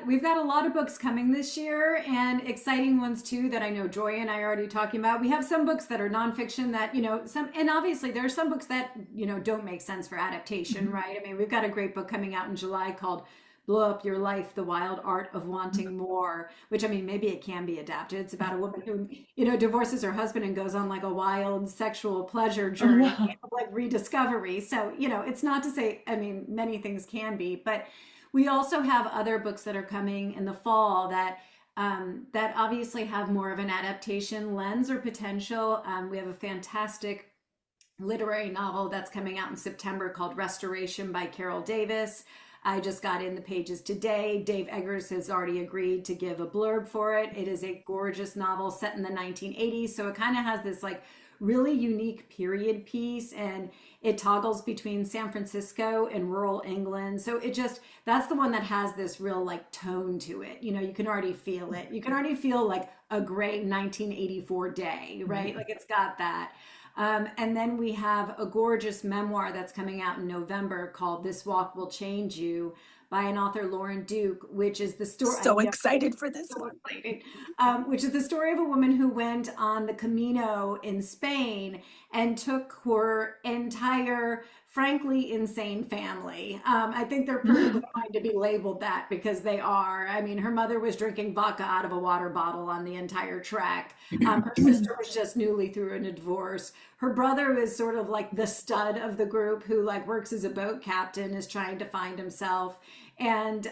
we've got a lot of books coming this year and exciting ones too that I know Joy and I are already talking about. We have some books that are nonfiction that, some, and obviously there are some books that, don't make sense for adaptation, right? I mean, we've got a great book coming out in July called Blow Up Your Life, The Wild Art of Wanting More, which I mean, maybe it can be adapted. It's about a woman who, divorces her husband and goes on like a wild sexual pleasure Oh, journey, wow. like rediscovery. So, it's not to say, I mean, many things can be, but we also have other books that are coming in the fall that obviously have more of an adaptation lens or potential. We have a fantastic literary novel that's coming out in September called Restoration by Carol Davis. I just got in the pages today. Dave Eggers has already agreed to give a blurb for it. It is a gorgeous novel set in the 1980s. So it kind of has this like really unique period piece and it toggles between San Francisco and rural England. So that's the one that has this real like tone to it. You can already feel it. You can already feel like a gray 1984 day, right? Like it's got that. And then we have a gorgeous memoir that's coming out in November called This Walk Will Change You by an author, Lauren Duke, which is the story. I So know, excited for this so one. excited. Which is the story of a woman who went on the Camino in Spain and took her entire, frankly, insane family. I think they're perfectly fine to be labeled that because they are. I mean, her mother was drinking vodka out of a water bottle on the entire trek. Her sister was just newly through in a divorce. Her brother is sort of like the stud of the group who like works as a boat captain, is trying to find himself, and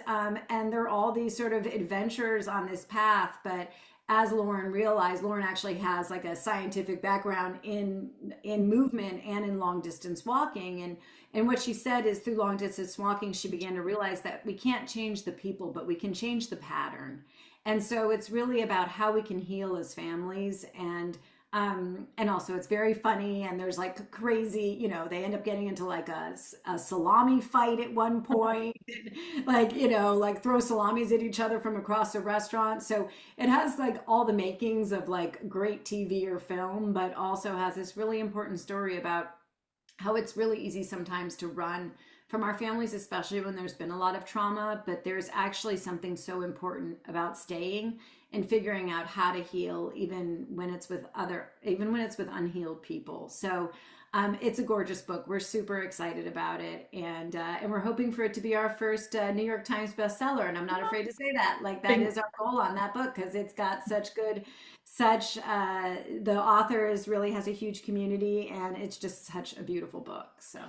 there are all these sort of adventures on this path. But as Lauren realized, Lauren actually has like a scientific background in movement and in long distance walking, and what she said is through long distance walking she began to realize that we can't change the people but we can change the pattern. And so it's really about how we can heal as families. And also it's very funny and there's like crazy, they end up getting into like a salami fight at one point, like, like throw salamis at each other from across a restaurant. So it has like all the makings of like great TV or film, but also has this really important story about how it's really easy sometimes to run from our families, especially when there's been a lot of trauma. But there's actually something so important about staying and figuring out how to heal, even when it's with unhealed people. So it's a gorgeous book. We're super excited about it, and we're hoping for it to be our first New York Times bestseller. And I'm not afraid to say that. Like that Think is our goal on that book because it's got such the author is really has a huge community, and it's just such a beautiful book. So.